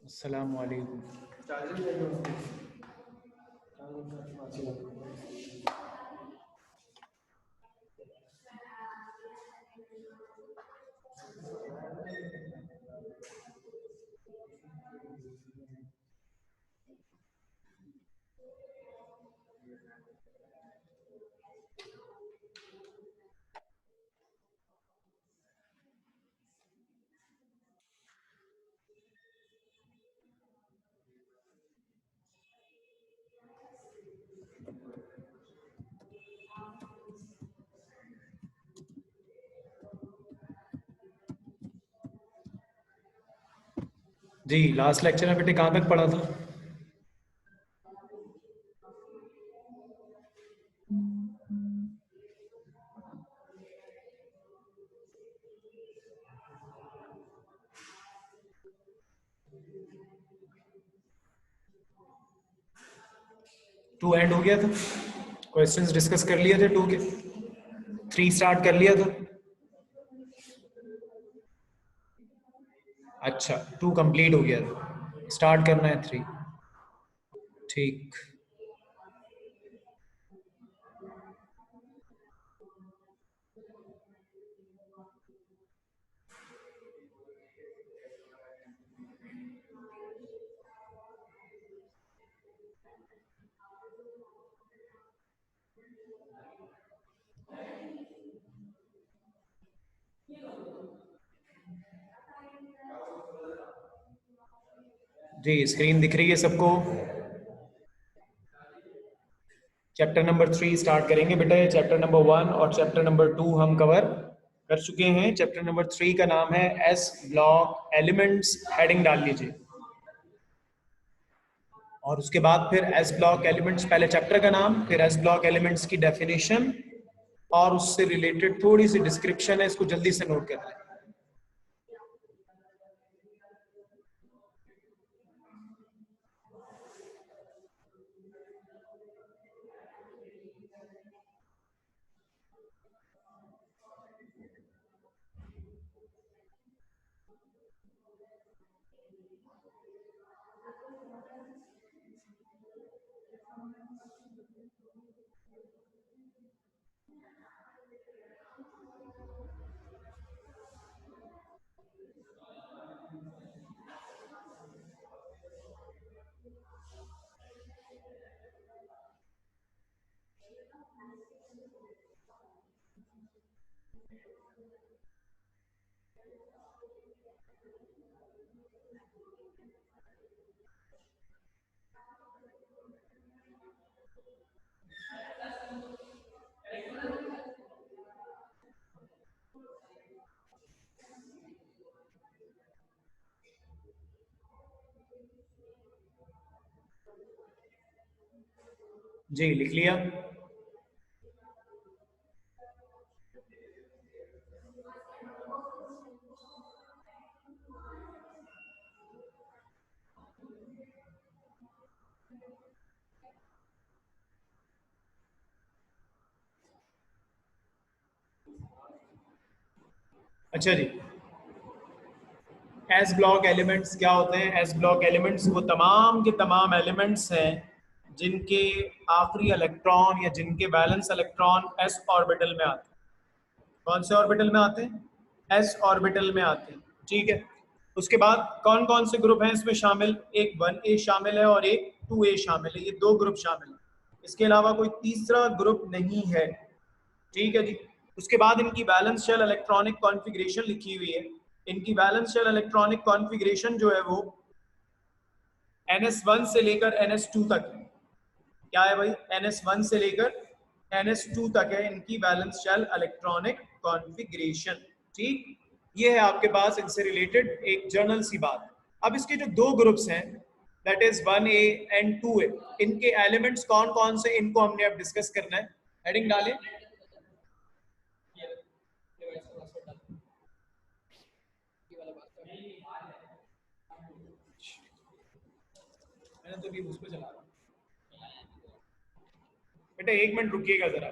अस्सलाम वालेकुम। जी last lecture में बेटे कहाँ तक पढ़ा था? टू एंड हो गया था, क्वेश्चंस डिस्कस कर लिए थे टू के, 3 स्टार्ट कर लिया था। अच्छा 2 कंप्लीट हो गया था, स्टार्ट करना है 3। ठीक। जी स्क्रीन दिख रही है सबको? चैप्टर नंबर 3 स्टार्ट करेंगे बेटा। चैप्टर नंबर 1 और चैप्टर नंबर 2 हम कवर कर चुके हैं। चैप्टर नंबर 3 का नाम है एस ब्लॉक एलिमेंट्स, हेडिंग डाल लीजिए। और उसके बाद फिर एस ब्लॉक एलिमेंट्स, पहले चैप्टर का नाम, फिर एस ब्लॉक एलिमेंट्स की डेफिनेशन और उससे रिलेटेड थोड़ी सी डिस्क्रिप्शन है, इसको जल्दी से नोट कर लें। जी लिख लिया? अच्छा जी, एस ब्लॉक एलिमेंट्स क्या होते हैं? एस ब्लॉक एलिमेंट्स वो तमाम के तमाम एलिमेंट्स हैं जिनके आखिरी इलेक्ट्रॉन या जिनके बैलेंस इलेक्ट्रॉन एस ऑर्बिटल में आते हैं। कौन से ऑर्बिटल में आते हैं? एस ऑर्बिटल में आते हैं। ठीक है, उसके बाद कौन कौन से ग्रुप हैं इसमें शामिल? एक 1a शामिल है और एक 2a शामिल है, ये 2 ग्रुप शामिल है, इसके अलावा कोई तीसरा ग्रुप नहीं है। ठीक है जी। उसके बाद इनकी बैलेंस शेल इलेक्ट्रॉनिक कॉन्फ़िगरेशन लिखी हुई है। इनकी बैलेंस शेल इलेक्ट्रॉनिक कॉन्फ़िगरेशन जो है वो NS1 से लेकर NS2 तक है। क्या है भाई? NS1 से लेकर NS2 तक है इनकी वैलेंस शेल इलेक्ट्रॉनिक कॉन्फ़िगरेशन। ठीक, ये है आपके पास इनसे रिलेटेड एक जर्नल सी बात। अब इसके जो दो ग्रुप्स हैं, that is 1A and 2A, इनके एलिमेंट्स कौन कौन से, इनको हमने अब डिस्कस करना है। हेडिंग डालें। मैंने तो भी उस पर चला रहा हूँ। बेटा एक मिनट रुकिएगा जरा।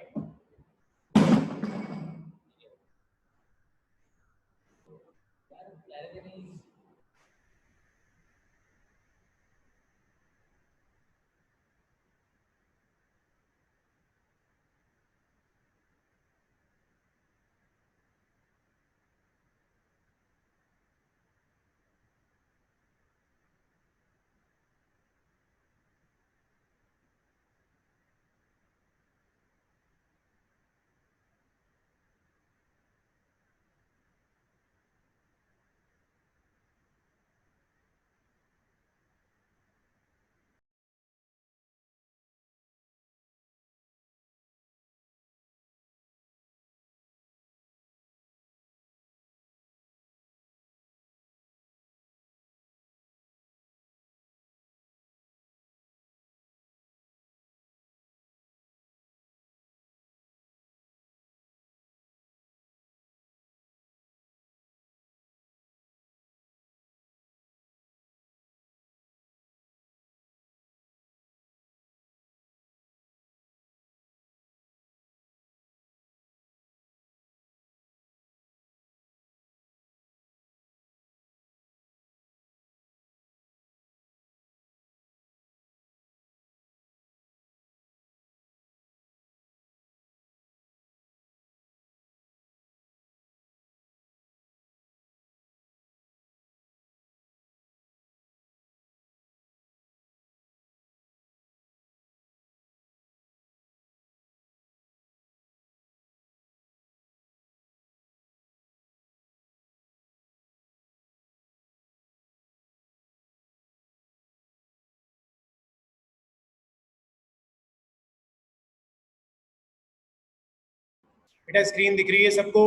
बेटा स्क्रीन दिख रही है सबको?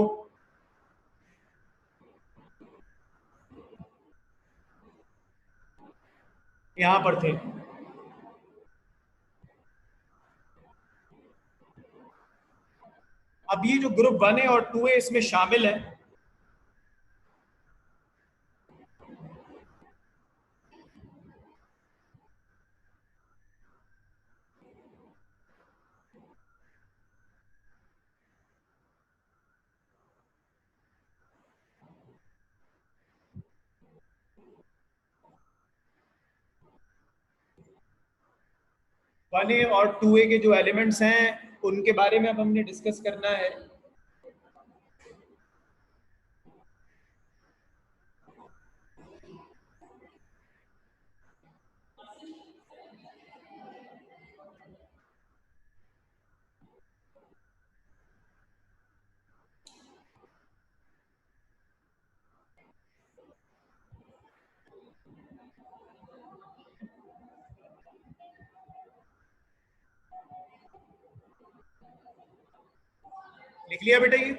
यहां पर थे। अब ये जो ग्रुप 1A और 2A इसमें शामिल है, वन ए और 2A के जो एलिमेंट्स हैं उनके बारे में अब हमने डिस्कस करना है। लिख लिया बेटा ये?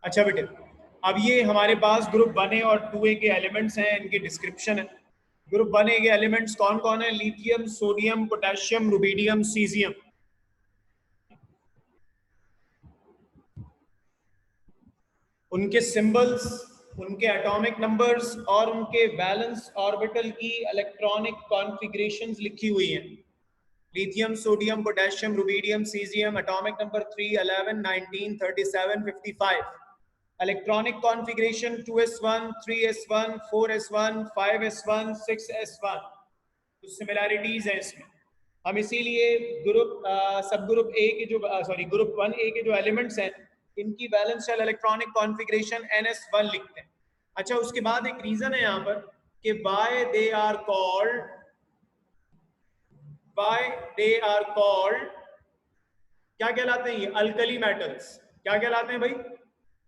अच्छा बेटे, अब ये हमारे पास ग्रुप 1A और 2A के एलिमेंट्स हैं, इनकी डिस्क्रिप्शन है। ग्रुप 1A के एलिमेंट्स कौन कौन है? Lithium, sodium, potassium, rubidium, caesium. उनके सिंबल्स, उनके एटॉमिक नंबर्स और उनके वैलेंस ऑर्बिटल की इलेक्ट्रॉनिक कॉन्फ़िगरेशंस लिखी हुई हैं। Lithium, sodium, potassium, rubidium, caesium, atomic number 3, 11, 19, 37, 55। Electronic configuration 2s1, 3s1, 4s1, 5s1, 6s1। कुछ सिमिलैरिटीज हैं इसमें। हम इसीलिए ग्रुप सब ग्रुप ए के जो सॉरी ग्रुप 1A के जो एलिमेंट्स हैं इनकी valence shell electronic configuration ns1 लिखते हैं। अच्छा, उसके बाद एक रीजन है यहाँ पर कि why they are called क्या कहलाते हैं ये? Alkali metals. क्या कहलाते हैं भाई?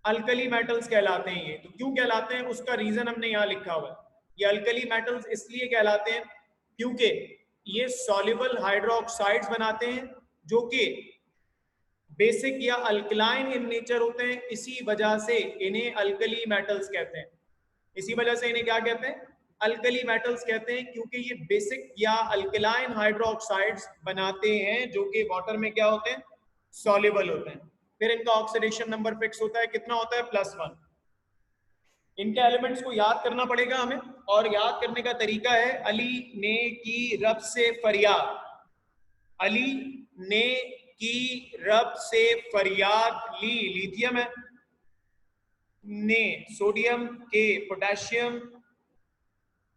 अल्कली मेटल्स कहलाते हैं ये। तो क्यों कहलाते हैं उसका रीजन हमने यहाँ लिखा हुआ है। ये अल्कली मेटल्स इसलिए कहलाते हैं क्योंकि ये सॉल्युबल हाइड्रोक्साइड्स बनाते हैं जो कि बेसिक या अल्कलाइन इन नेचर होते हैं। इसी वजह से इन्हें अल्कली मेटल्स कहते हैं। इसी वजह से इन्हें क्या कहते हैं? अल्कली मेटल्स कहते हैं, क्योंकि ये बेसिक या अल्कलाइन हाइड्रोक्साइड्स बनाते हैं जो कि वाटर में क्या होते हैं? सॉल्युबल होते हैं। फिर इनका ऑक्सीडेशन नंबर फिक्स होता है, कितना होता है? +1। इनके एलिमेंट्स को याद करना पड़ेगा हमें, और याद करने का तरीका है अली ने की रब से फरियाद। अली ने की रब से फरियाद ली, लिथियम है, ने सोडियम, के पोटेशियम,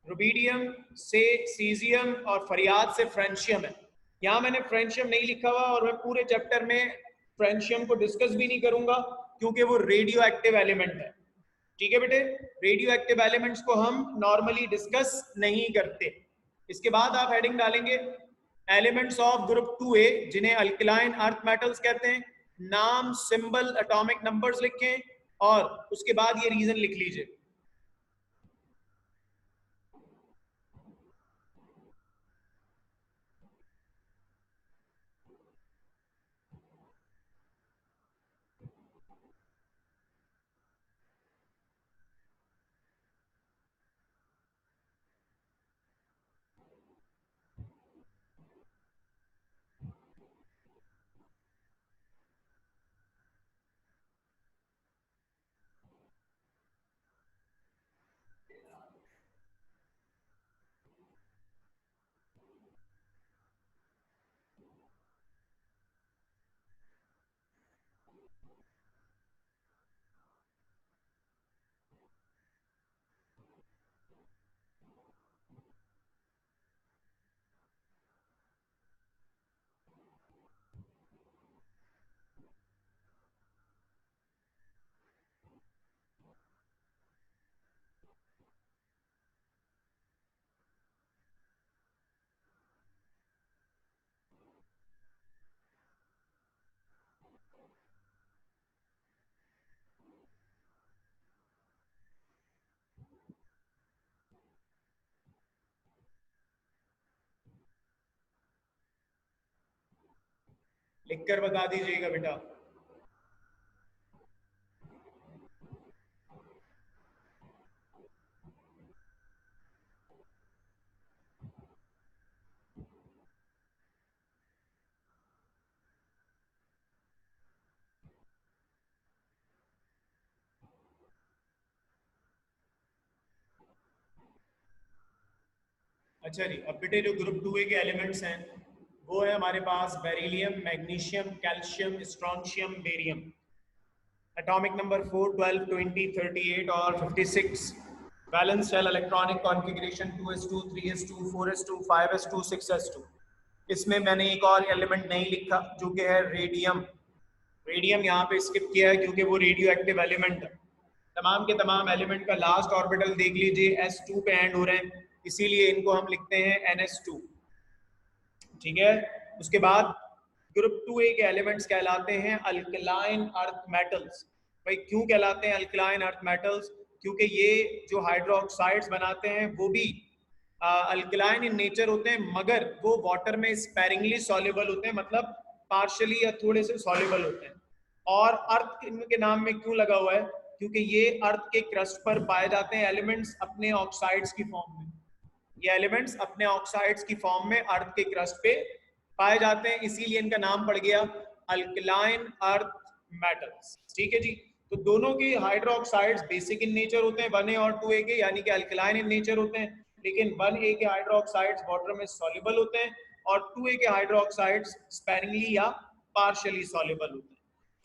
रुबीडियम से सीजियम, और फरियाद से फ्रेंशियम है। यहां मैंने फ्रेंशियम नहीं लिखा हुआ, और मैं पूरे चैप्टर में फ्रेंशियम को डिस्कस भी नहीं करूंगा क्योंकि वो रेडियो एक्टिव एलिमेंट है। ठीक है बेटे, रेडियो एक्टिव एलिमेंट्स को हम नॉर्मली डिस्कस नहीं करते। इसके बाद आप हेडिंग डालेंगे एलिमेंट्स ऑफ ग्रुप 2A जिन्हें अल्कलाइन अर्थ मेटल्स कहते हैं। नाम, सिंबल, एटॉमिक नंबर्स लिखें, और उसके बाद ये रीजन लिख लीजिए। लिखकर बता दीजिएगा बेटा। अच्छा जी, अब बेटे जो ग्रुप 2A के एलिमेंट्स हैं वो है हमारे पास beryllium, magnesium, calcium, strontium, barium. Atomic number 4, 12, 20, 38 और 56। Valence shell electronic configuration 2s2, 3s2, 4s2, 5s2, 6s2। इसमें मैंने एक और एलिमेंट नहीं लिखा जो कि है रेडियम। रेडियम यहाँ पे स्किप किया है क्योंकि वो रेडियो एक्टिव एलिमेंट है। तमाम के तमाम एलिमेंट का लास्ट ऑर्बिटल देख लीजिए, s2 पे एंड हो रहे हैं, इसीलिए इनको हम लिखते हैं ns2। ठीक है, उसके बाद ग्रुप 2A के एलिमेंट्स कहलाते हैं अल्कलाइन अर्थ मेटल्स। भाई क्यों कहलाते हैं अल्कलाइन अर्थ मेटल्स? क्योंकि ये जो हाइड्रोक्साइड्स बनाते हैं वो भी अल्कलाइन इन नेचर होते हैं, मगर वो वाटर में स्पेरिंगली सॉल्युबल होते हैं, मतलब पार्शियली या थोड़े से सॉल्युबल होते हैं। और अर्थ इनके नाम में क्यों लगा हुआ है? क्योंकि ये अर्थ के क्रस्ट पर पाए जाते हैं एलिमेंट्स अपने ऑक्साइड्स की फॉर्म में। ये एलिमेंट्स अपने ऑक्साइड्स की फॉर्म में अर्थ के क्रस्ट पे पाए जाते हैं, इसीलिए इनका नाम पड़ गया अल्कलाइन अर्थ मेटल्स। ठीक है जी, तो दोनों के हाइड्रोक्साइड्स बेसिक इन नेचर होते हैं 1A और 2A के, यानी कि अल्कलाइन इन नेचर होते हैं, लेकिन 1A के हाइड्रोक्साइड्स वाटर में सॉल्युबल होते हैं और 2A के हाइड्रोक्साइड्स स्पेरिंगली या पार्शियली सॉल्युबल होते हैं।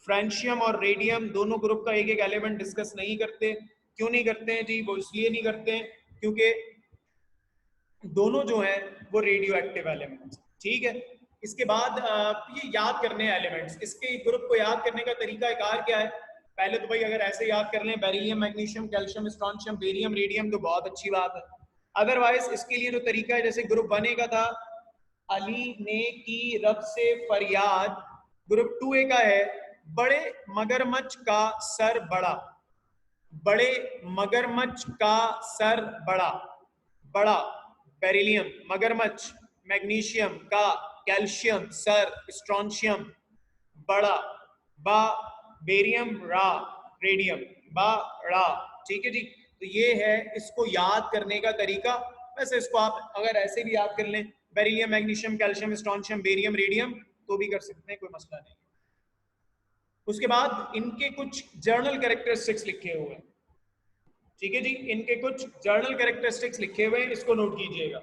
फ्रेंशियम और रेडियम दोनों ग्रुप का एक एक एलिमेंट डिस्कस नहीं करते। क्यों नहीं करते हैं जी? वो इसलिए नहीं करते हैं क्योंकि दोनों जो हैं वो रेडियो एक्टिव एलिमेंट्स। ठीक है, इसके बाद ये याद करने हैं एलिमेंट्स। इसके ग्रुप को याद करने का तरीका कार क्या है? पहले तो भाई अगर ऐसे याद कर लें beryllium, magnesium, calcium, strontium, barium, radium, तो बहुत अच्छी बात है। अदरवाइज इसके लिए जो तरीका है, जैसे ग्रुप 1 का था अली ने की रब से फरियाद, ग्रुप 2 का है बड़े मगरमच्छ का सर बड़ा, बड़े मगरमच्छ का सर बड़ा, बड़ा बेरिलियम, मगरमच्छ मैग्नीशियम का, कैल्शियम सर, स्ट्रोंशियम बड़ा, बा बेरियम रा, रेडियम बा रा। ठीक है जी, तो ये है इसको याद करने का तरीका। वैसे इसको आप अगर ऐसे भी याद कर लें beryllium, magnesium, calcium, strontium, barium, radium, तो भी कर सकते हैं, कोई मसला नहीं। उसके बाद इनके कुछ जर्नल कैरेक्टरिस्टिक्स लिखे हुए हैं। ठीक है जी, इनके कुछ जर्नल कैरेक्टरिस्टिक्स लिखे हुए हैं, इसको नोट कीजिएगा।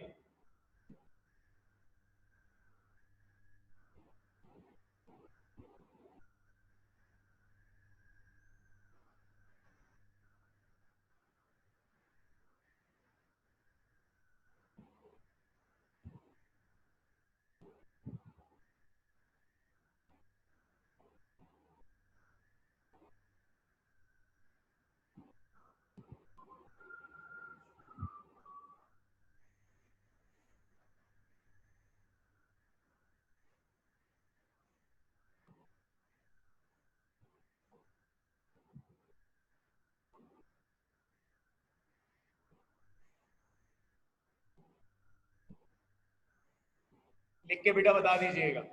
लिख के बेटा बता दीजिएगा।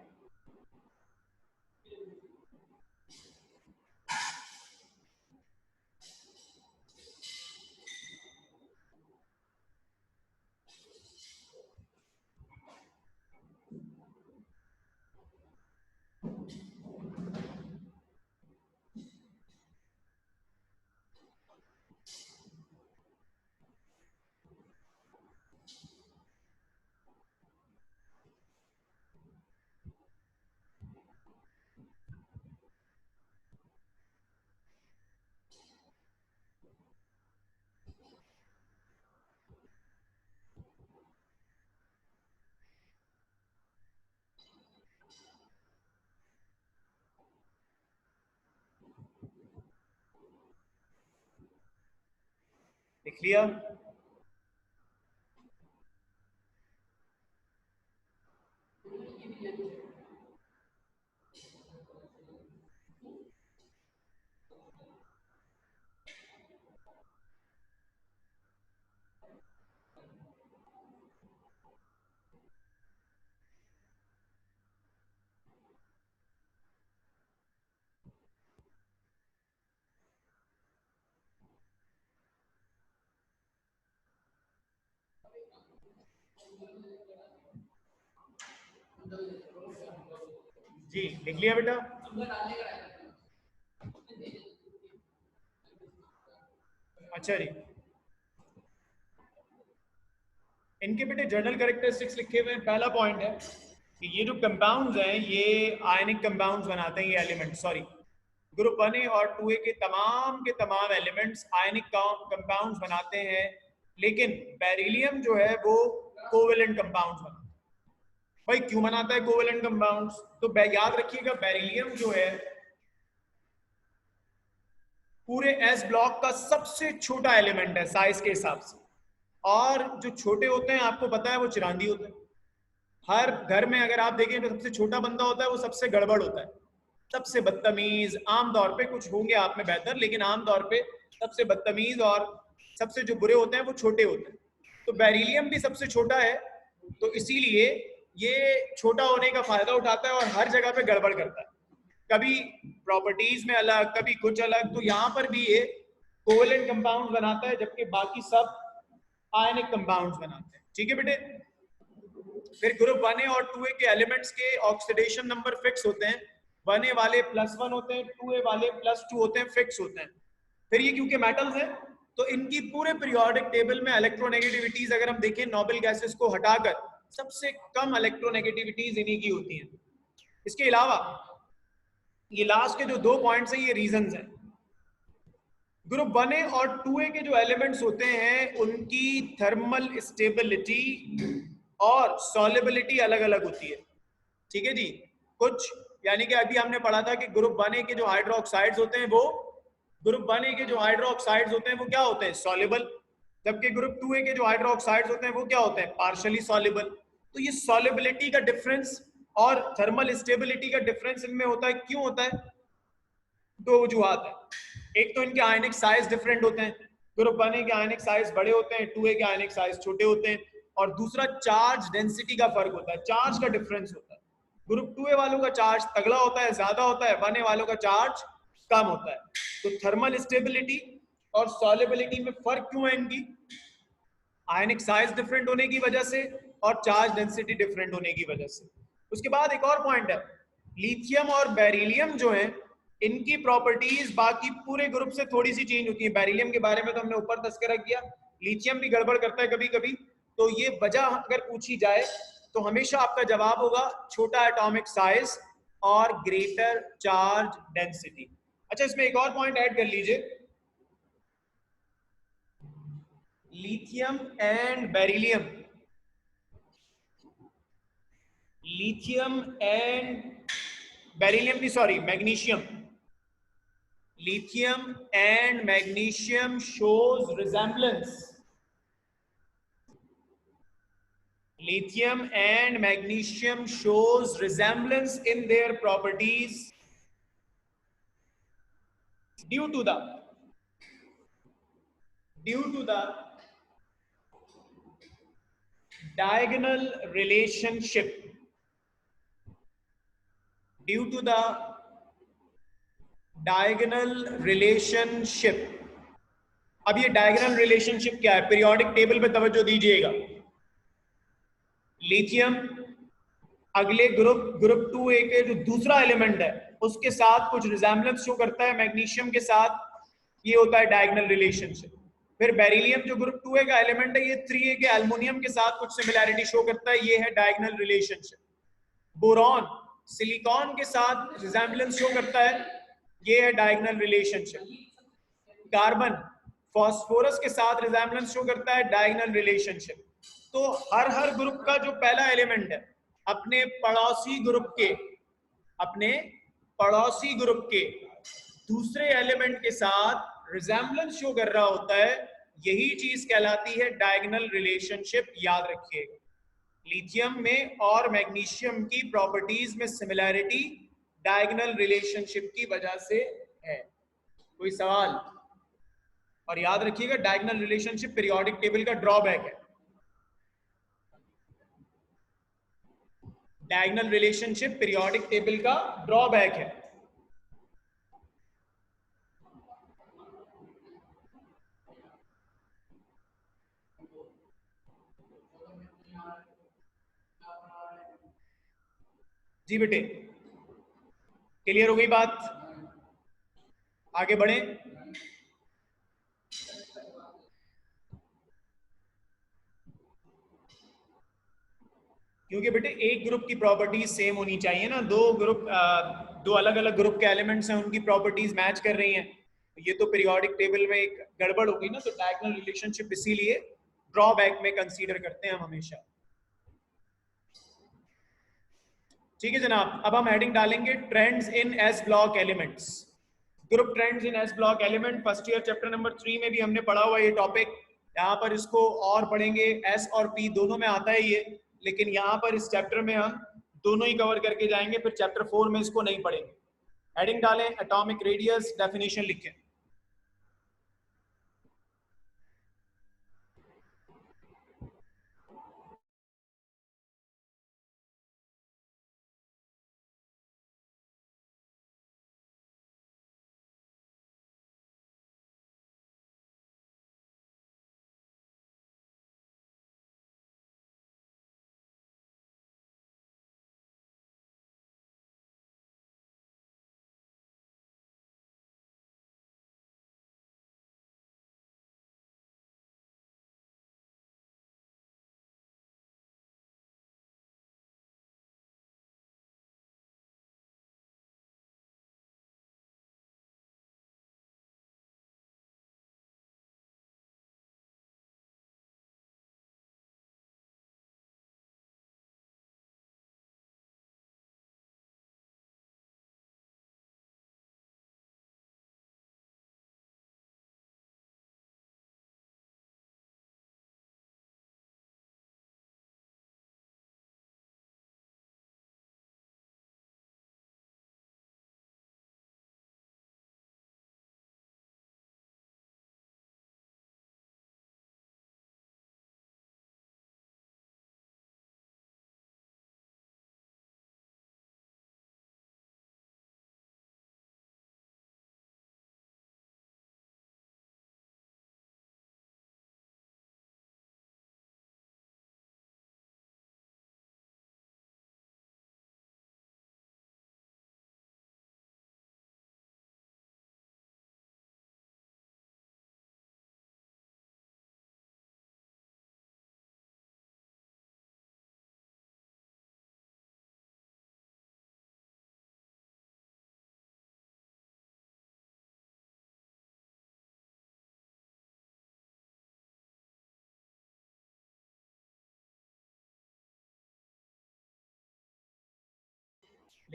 लिख लिया? जी लिख लिया बेटा? अच्छा जी, इनके बेटे जर्नल कैरेक्टरिस्टिक्स लिखे हुए हैं। पहला पॉइंट है कि ये जो कंपाउंड्स हैं ये आयनिक कंपाउंड्स बनाते हैं। ये एलिमेंट सॉरी ग्रुप 1 और 2 के तमाम एलिमेंट्स आयनिक कंपाउंड्स बनाते हैं, लेकिन बेरिलियम जो है वो कोवेलेंट कंपाउंड्स बनाता है। भाई क्यों बनाता है कोवेलेंट कंपाउंड्स? तो याद रखिएगा बेरिलियम जो है पूरे एस ब्लॉक का सबसे छोटा एलिमेंट है साइज के हिसाब से, और जो छोटे होते हैं आपको पता है वो चिरांदी होते हैं। हर घर में अगर आप देखें तो सबसे छोटा बंदा होता है वो सबसे गड़बड़ होता है, सबसे बदतमीज। आमतौर पे कुछ होंगे आप में बेहतर, लेकिन आमतौर पे सबसे बदतमीज और सबसे जो बुरे होते हैं वो छोटे होते हैं। तो बेरिलियम भी सबसे छोटा है, तो इसीलिए ये छोटा होने का फायदा उठाता है और हर जगह पे गड़बड़ करता है, कभी प्रॉपर्टीज में अलग, कभी कुछ अलग। तो यहाँ पर भी ये कोवेलेंट कंपाउंड्स बनाता है, जबकि बाकी सब आयनिक कंपाउंड्स बनाते हैं। ठीक है बेटे? फिर ग्रुप 1 और 2 के एलिमेंट्स के ऑक्सीडेशन नंबर फिक्स होते हैं। 1 वाले +1 होते हैं, 2 वाले +2 होते हैं, फिक्स होते हैं। फिर ये क्योंकि मेटल्स हैं तो इनकी पूरे पीरियोडिक टेबल में इलेक्ट्रोनेगेटिविटीज अगर हम देखें नोबेल गैसेस को हटाकर सबसे कम इलेक्ट्रोनेगेटिविटीज इन्हीं की होती हैं। इसके अलावा ये लास्ट के जो 2 पॉइंट्स हैं ये रीजंस हैं। ग्रुप 1 और 2 के जो एलिमेंट्स होते हैं उनकी थर्मल स्टेबिलिटी और सॉल्युबिलिटी अलग अलग होती है। ठीक है जी। कुछ यानी कि अभी हमने पढ़ा था कि ग्रुप 1A के जो हाइड्रोक्साइड्स होते हैं वो क्या होते हैं, सॉल्युबल, जबकि ग्रुप 2A के जो हाइड्रोक्साइड्स होते हैं वो क्या होते हैं, पार्शियली सॉल्युबल। तो ये सॉल्युबिलिटी का डिफरेंस और थर्मल स्टेबिलिटी का डिफरेंस इनमें होता है, क्यों होता है? दो वजूहत है। एक तो इनके आयनिक साइज डिफरेंट होते हैं, ग्रुप 1A के आयनिक साइज बड़े होते हैं, 2A के आयनिक साइज छोटे होते हैं। और दूसरा चार्ज डेंसिटी का फर्क होता है, चार्ज का डिफरेंस होता है। ग्रुप 2A वालों का चार्ज तगड़ा होता है, ज्यादा होता है, 1A वालों का चार्ज कम होता है। तो थर्मल स्टेबिलिटी और सॉल्युबिलिटी में फर्क क्यों है इनकी? आयनिक साइज डिफरेंट होने की वजह से और चार्ज डेंसिटी डिफरेंट होने की वजह से। उसके बाद एक और पॉइंट है, लिथियम और बेरिलियम जो है इनकी प्रॉपर्टीज बाकी पूरे ग्रुप से थोड़ी सी चेंज होती है। बेरिलियम के बारे में तो हमने ऊपर तस्करा किया, लिथियम भी गड़बड़ करता है कभी कभी। तो ये वजह अगर पूछी जाए तो हमेशा आपका जवाब होगा छोटा एटॉमिक साइज और ग्रेटर चार्ज डेंसिटी। अच्छा, इसमें एक और पॉइंट ऐड कर लीजिए, lithium and beryllium, lithium and beryllium नहीं, sorry, magnesium, lithium and magnesium shows resemblance, lithium and magnesium shows resemblance in their properties due to the diagonal relationship, due to the diagonal relationship। अब ये diagonal relationship क्या है, periodic table पे तवज्जो दीजिएगा। Lithium अगले group 2A के जो दूसरा एलिमेंट है उसके साथ कुछ रिजेम्बलेंस शो करता है, मैग्नीशियम के साथ, ये होता है डायगोनल रिलेशनशिप। फिर बेरिलियम जो ग्रुप 2A का एलिमेंट है, ये 3A के एल्युमिनियम के साथ कुछ सिमिलैरिटी शो करता है, ये है डायगोनल रिलेशनशिप। बोरॉन सिलिकॉन के साथ रिजेम्बलेंस शो करता है, ये है डायगोनल रिलेशनशिप। कार्बन फास्फोरस के साथ रिजेम्बलेंस शो करता है, डायगोनल रिलेशनशिप। तो हर ग्रुप का जो पहला एलिमेंट है अपने पड़ोसी ग्रुप के दूसरे एलिमेंट के साथ रिजेम्बलेंस शो कर रहा होता है, यही चीज कहलाती है डायगोनल रिलेशनशिप, याद रखिएगा। लिथियम में और मैग्नीशियम की प्रॉपर्टीज में सिमिलैरिटी डायगोनल रिलेशनशिप की वजह से है। कोई सवाल? और याद रखिएगा डायगोनल रिलेशनशिप पीरियोडिक टेबल का ड्रॉबैक है, डायगोनल रिलेशनशिप पीरियोडिक टेबल का ड्रॉबैक है। जी बेटे, क्लियर हो गई बात? आगे बढ़े। क्योंकि बेटे एक ग्रुप की प्रॉपर्टीज सेम होनी चाहिए ना, दो अलग अलग ग्रुप के एलिमेंट्स हैं, उनकी प्रॉपर्टीज मैच कर रही हैं, ये तो पीरियोडिक टेबल में एक गड़बड़ होगी ना। तो डायगोनल रिलेशनशिप इसीलिए ड्रॉबैक में कंसीडर करते हैं हम हमेशा। ठीक है जनाब, अब हम हेडिंग डालेंगे trends in S block elements. Group trends in S block element, first year chapter number 3 में भी हमने पढ़ा हुआ ये टॉपिक। यहाँ पर इसको और पढ़ेंगे, एस और पी दोनों में आता है ये, लेकिन यहाँ पर इस चैप्टर में हम दोनों ही कवर करके जाएंगे, फिर चैप्टर 4 में इसको नहीं पढ़ेंगे। हेडिंग डालें, एटॉमिक रेडियस, डेफिनेशन लिखें।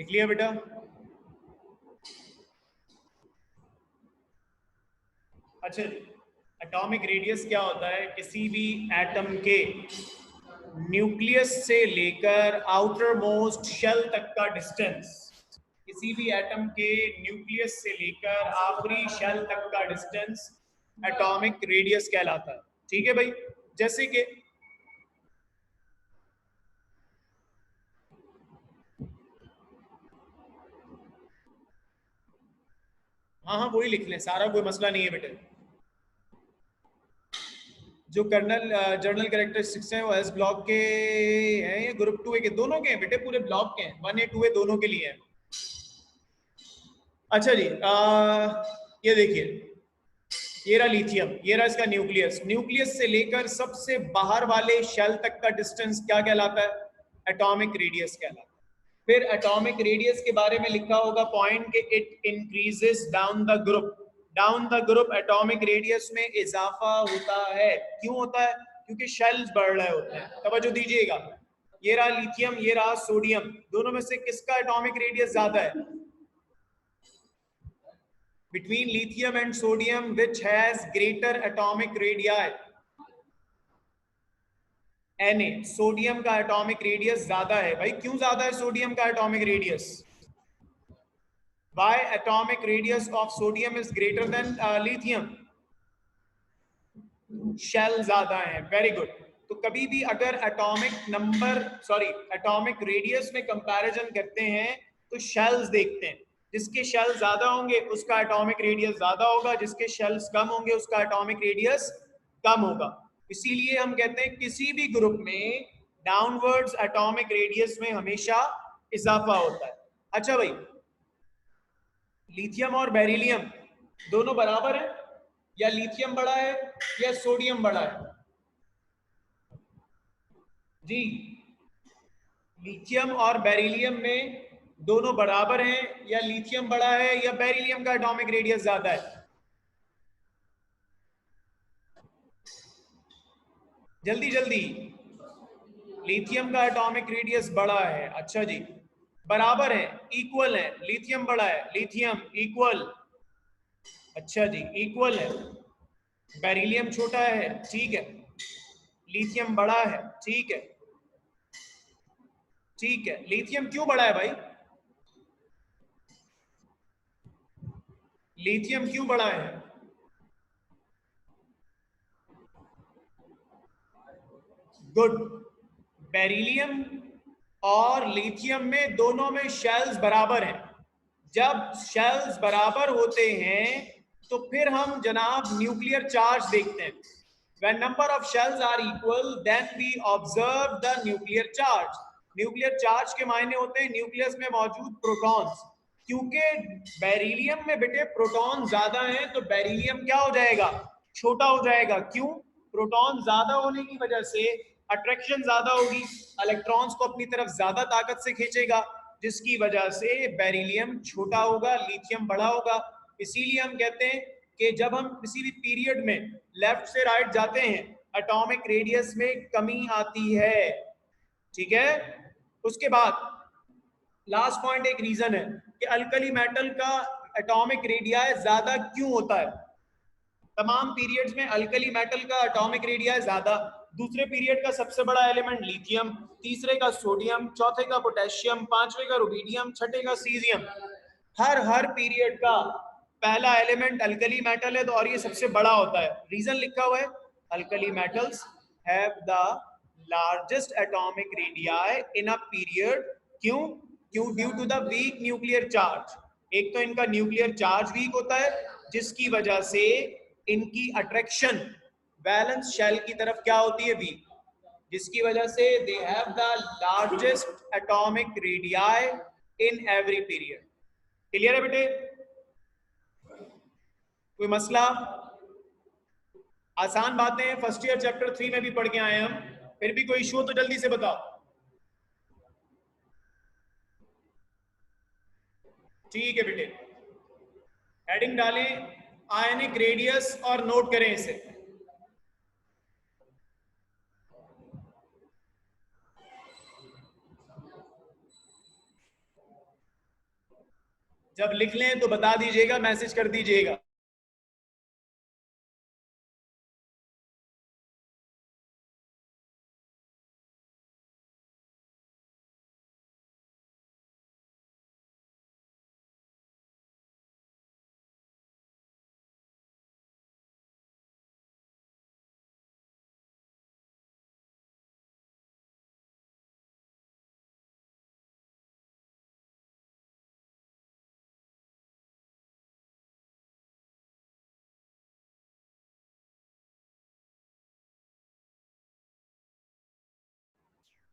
लिख लिया बेटा? अच्छा, एटॉमिक रेडियस क्या होता है? किसी भी एटम के न्यूक्लियस से लेकर आउटर मोस्ट शेल तक का डिस्टेंस, किसी भी एटम के न्यूक्लियस से लेकर आखिरी शेल तक का डिस्टेंस एटॉमिक रेडियस कहलाता है। ठीक है भाई? जैसे कि हाँ हाँ वही लिख लें, सारा कोई मसला नहीं है बेटे। जो कर्नल जर्नल कैरेक्टरिस्टिक्स हैं वो एस ब्लॉक के हैं या ग्रुप 2 के? दोनों के हैं बेटे, पूरे ब्लॉक के हैं, 1A 2A दोनों के लिए हैं। अच्छा जी, ये देखिए, ये रहा लिथियम, ये रहा इसका न्यूक्लियस। न्यूक्लियस से लेकर सबसे बाहर वाले शेल तक का डिस्टेंस क्या कहलाता है? एटॉमिक रेडियस कहलाता है। फिर एटॉमिक रेडियस के बारे में लिखा होगा पॉइंट के it increases down the group. Down the group atomic radius में इजाफा होता है। क्यों होता है? क्योंकि शेल्स बढ़ रहे होते हैं। तवज्जो दीजिएगा, ये रहा लिथियम, ये रहा सोडियम, दोनों में से किसका एटॉमिक रेडियस ज्यादा है? Between lithium and sodium, which has greater atomic radii? Na, sodium का एटॉमिक रेडियस ज्यादा है। भाई क्यों ज्यादा है सोडियम का atomic radius? Why atomic radius of sodium is greater than lithium? Shell ज्यादा है। Very good. तो कभी भी अगर एटॉमिक रेडियस में कंपैरिजन करते हैं तो शेल्स देखते हैं। जिसके शेल ज्यादा होंगे उसका एटॉमिक रेडियस ज्यादा होगा, जिसके शेल्स कम होंगे उसका एटॉमिक रेडियस कम होगा। इसीलिए हम कहते हैं किसी भी ग्रुप में डाउनवर्ड्स एटॉमिक रेडियस में हमेशा इजाफा होता है। अच्छा भाई, लिथियम और बेरिलियम दोनों बराबर है, या लिथियम बड़ा है या सोडियम बड़ा है? जी, लिथियम और बेरिलियम में दोनों बराबर हैं, या लिथियम बड़ा है या बेरिलियम का एटॉमिक रेडियस ज्यादा है? जल्दी जल्दी। लिथियम का एटॉमिक रेडियस बड़ा है। अच्छा जी, बराबर है, इक्वल है, लिथियम बड़ा है, लिथियम इक्वल। अच्छा जी, इक्वल है। बेरिलियम छोटा है, ठीक है, लिथियम बड़ा है, ठीक है। ठीक है, लिथियम क्यों बड़ा है भाई? लिथियम क्यों बड़ा है? गुड। बेरिलियम और लिथियम में दोनों में शेल्स बराबर हैं। जब शेल्स बराबर होते हैं तो फिर हम जनाब न्यूक्लियर चार्ज देखते हैं। When number of shells are equal, then we observe the nuclear charge. Nuclear charge के मायने होते हैं न्यूक्लियस में मौजूद प्रोटॉन्स। क्योंकि बेरिलियम में बेटे प्रोटॉन ज्यादा हैं तो बेरिलियम क्या हो जाएगा? छोटा हो जाएगा। क्यों? प्रोटॉन ज्यादा होने की वजह से अट्रैक्शन ज्यादा होगी, इलेक्ट्रॉन्स को अपनी तरफ ज्यादा ताकत से खींचेगा, जिसकी वजह से बेरिलियम छोटा होगा, लिथियम बड़ा होगा। इसीलिए हम कहते हैं कि जब हम किसी भी पीरियड में लेफ्ट से राइट जाते हैं एटॉमिक रेडियस में कमी आती है। ठीक है? उसके बाद लास्ट पॉइंट एक रीजन है कि अल्कली मेटल का एटॉमिक रेडियस ज्यादा क्यों होता है? तमाम पीरियड्स में अल्कली मेटल का एटॉमिक रेडियस ज्यादा। दूसरे पीरियड का सबसे बड़ा एलिमेंट लिथियम, तीसरे का सोडियम, चौथे का पोटेशियम, पांचवे का रुबिडियम, छठे का सीजियम। हर पीरियड का पहला एलिमेंट अल्कली मेटल है, तो और ये सबसे बड़ा होता है। रीजन लिखा हुआ है, alkali metals have the largest atomic radii in a period. क्यों? क्यों? Due to the weak nuclear charge. एक तो इनका न्यूक्लियर चार्ज वीक होता है, जिसकी वजह से इनकी अट्रैक्शन वैलेंस शेल की तरफ क्या होती है? वीक, जिसकी वजह से they have the largest atomic radii in every period. Clear है बेटे? कोई मसला? आसान बातें हैं, फर्स्ट ईयर चैप्टर 3 में भी पढ़ के आए हम। फिर भी कोई इशू हो तो जल्दी से बताओ। ठीक है बेटे, हेडिंग डालें आयनिक रेडियस और नोट करें इसे। जब लिख लें तो बता दीजिएगा, मैसेज कर दीजिएगा।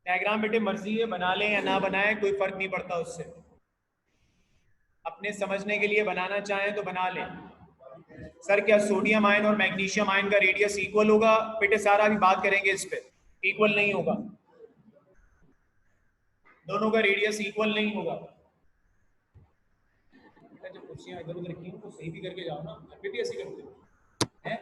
डायग्राम बेटे मर्जी है, बना लें या ना बनाएं, कोई फर्क नहीं पड़ता उससे। अपने समझने के लिए बनाना चाहें तो बना लें। सर क्या सोडियम आयन और मैग्नीशियम आयन का रेडियस इक्वल होगा? बेटे सारा भी बात करेंगे इस पे। इक्वल नहीं होगा, दोनों का रेडियस इक्वल नहीं होगा। बेटा जब कुर्सियां इधर उधर रखी हो तो सही भी करके जाओ ना, अभी भी ऐसे करते हो हैं।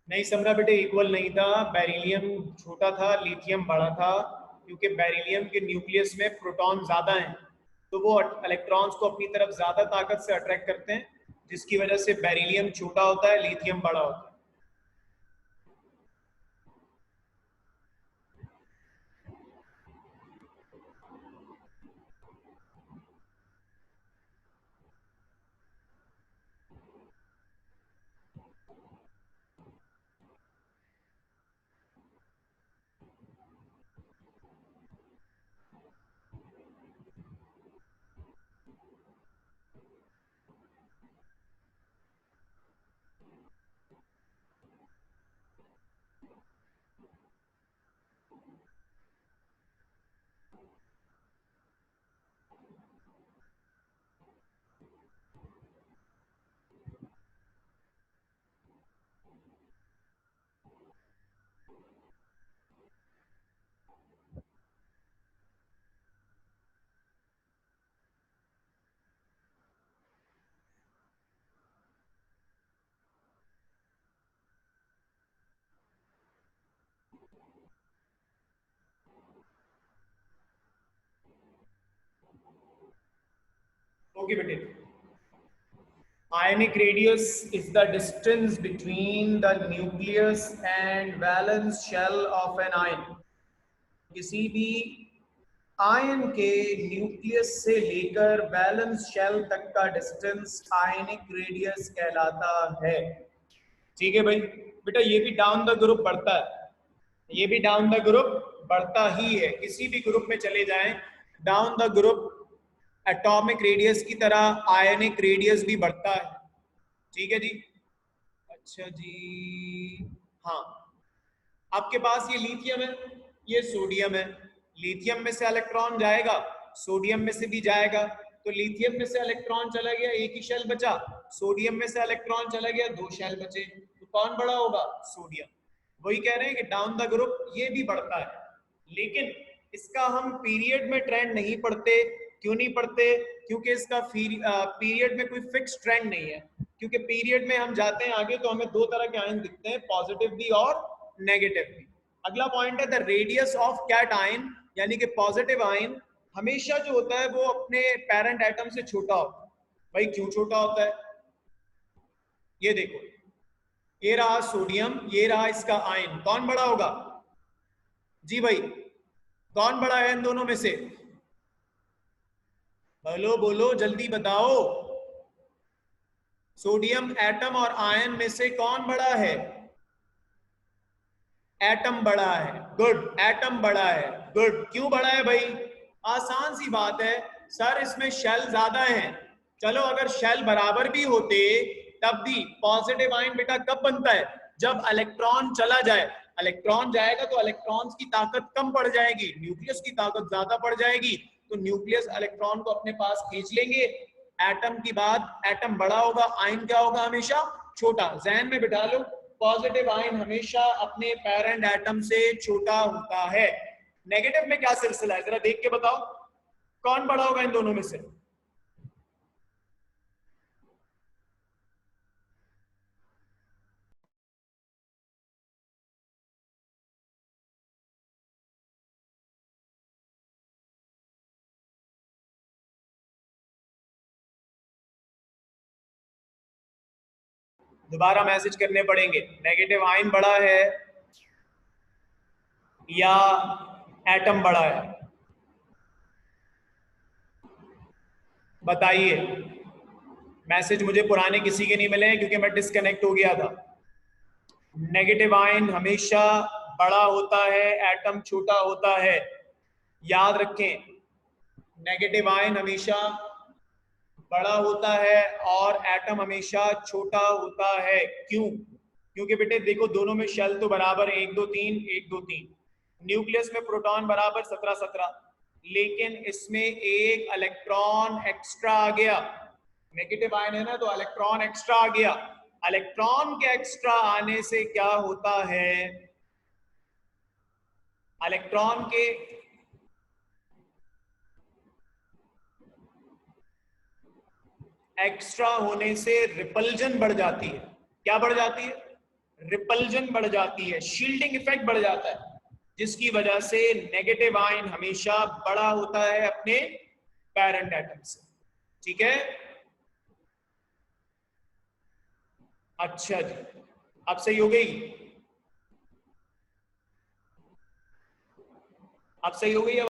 नहीं समझा बेटे, इक्वल नहीं था। बेरिलियम छोटा था, लिथियम बड़ा था, क्योंकि बेरिलियम के न्यूक्लियस में प्रोटॉन ज्यादा हैं, तो वो इलेक्ट्रॉन्स को अपनी तरफ ज्यादा ताकत से अट्रैक्ट करते हैं, जिसकी वजह से बेरिलियम छोटा होता है, लिथियम बड़ा होता है। ओके बेटे, ionic radius is the distance between the nucleus and valence shell of an ion। किसी भी आयन के न्यूक्लियस से लेकर वैलेंस शेल तक का डिस्टेंस आयनिक रेडियस कहलाता है। ठीक है भाई। बेटा ये भी डाउन द ग्रुप बढ़ता है, ये भी डाउन द ग्रुप बढ़ता ही है। किसी भी ग्रुप में चले जाएं, down the group atomic radius की तरह आयनिक रेडियस भी बढ़ता है। ठीक है जी। अच्छा जी, हाँ, आपके पास ये लिथियम है, ये सोडियम है। लिथियम में से इलेक्ट्रॉन जाएगा, सोडियम में से भी जाएगा, तो लिथियम में से इलेक्ट्रॉन चला गया, एक ही शेल बचा। सोडियम में से इलेक्ट्रॉन चला गया, दो शेल बचे, तो कौन बड़ा होगा? सोडियम। वही कह रहे हैं कि डाउन द ग्रुप ये भी बढ़ता है, लेकिन इसका हम पीरियड में ट्रेंड नहीं पढ़ते। क्यों नहीं पढ़ते? क्योंकि इसका पीरियड में कोई फिक्स ट्रेंड नहीं है। क्योंकि पीरियड में हम जाते हैं आगे तो हमें दो तरह के आयन दिखते हैं, पॉजिटिव भी और नेगेटिव भी। अगला पॉइंट है the radius of cation, यानी कि पॉजिटिव आयन हमेशा जो होता है वो अपने पेरेंट एटम से छोटा होता है। भाई क्यों छोटा होता है? ये देखो, ये रहा सोडियम, ये रहा इसका आयन, कौन बड़ा होगा? जी भाई, कौन बड़ा है इन दोनों में से? बोलो बोलो जल्दी बताओ। सोडियम एटम और आयन में से कौन बड़ा है? एटम बड़ा है। गुड, एटम बड़ा है। गुड, क्यों बड़ा है भाई? आसान सी बात है सर, इसमें शेल ज्यादा है। चलो अगर शेल बराबर भी होते तब भी पॉजिटिव आयन बेटा कब बनता है? जब इलेक्ट्रॉन चला जाए। इलेक्ट्रॉन जाएगा तो इलेक्ट्रॉन्स की ताकत कम पड़ जाएगी, न्यूक्लियस की ताकत ज्यादा पड़ जाएगी, तो न्यूक्लियस इलेक्ट्रॉन को अपने पास खींच लेंगे। एटम की बात, एटम बड़ा होगा, आयन क्या होगा? हमेशा छोटा। जहन में बिठा लो, पॉजिटिव आयन हमेशा अपने पेरेंट एटम से छोटा होता है। नेगेटिव में क्या सिलसिला है, जरा देख के बताओ, कौन बड़ा होगा इन दोनों में से? दोबारा मैसेज करने पड़ेंगे। नेगेटिव आयन बड़ा है या एटम बड़ा है? बताइए। मैसेज मुझे पुराने किसी के नहीं मिले हैं क्योंकि मैं डिस्कनेक्ट हो गया था। नेगेटिव आयन हमेशा बड़ा होता है, एटम छोटा होता है। याद रखें, नेगेटिव आयन हमेशा बड़ा होता है और एटम हमेशा छोटा होता है। क्यों? क्योंकि बेटे देखो, दोनों में शेल तो बराबर है, 1 2 3 1 2 3। न्यूक्लियस में प्रोटॉन बराबर 17 17, लेकिन इसमें एक इलेक्ट्रॉन एक्स्ट्रा आ गया। नेगेटिव आयन है ना, तो इलेक्ट्रॉन एक्स्ट्रा आ गया। इलेक्ट्रॉन के एक्स्ट्रा आने से क्या होता है? इलेक्ट्रॉन के एक्स्ट्रा होने से रिपल्जन बढ़ जाती है। क्या बढ़ जाती है? रिपल्जन बढ़ जाती है, शील्डिंग इफेक्ट बढ़ जाता है, जिसकी वजह से नेगेटिव आयन हमेशा बड़ा होता है अपने पेरेंट एटम से। ठीक है, अच्छा जी, अब सही हो गई? अब सही हो गई?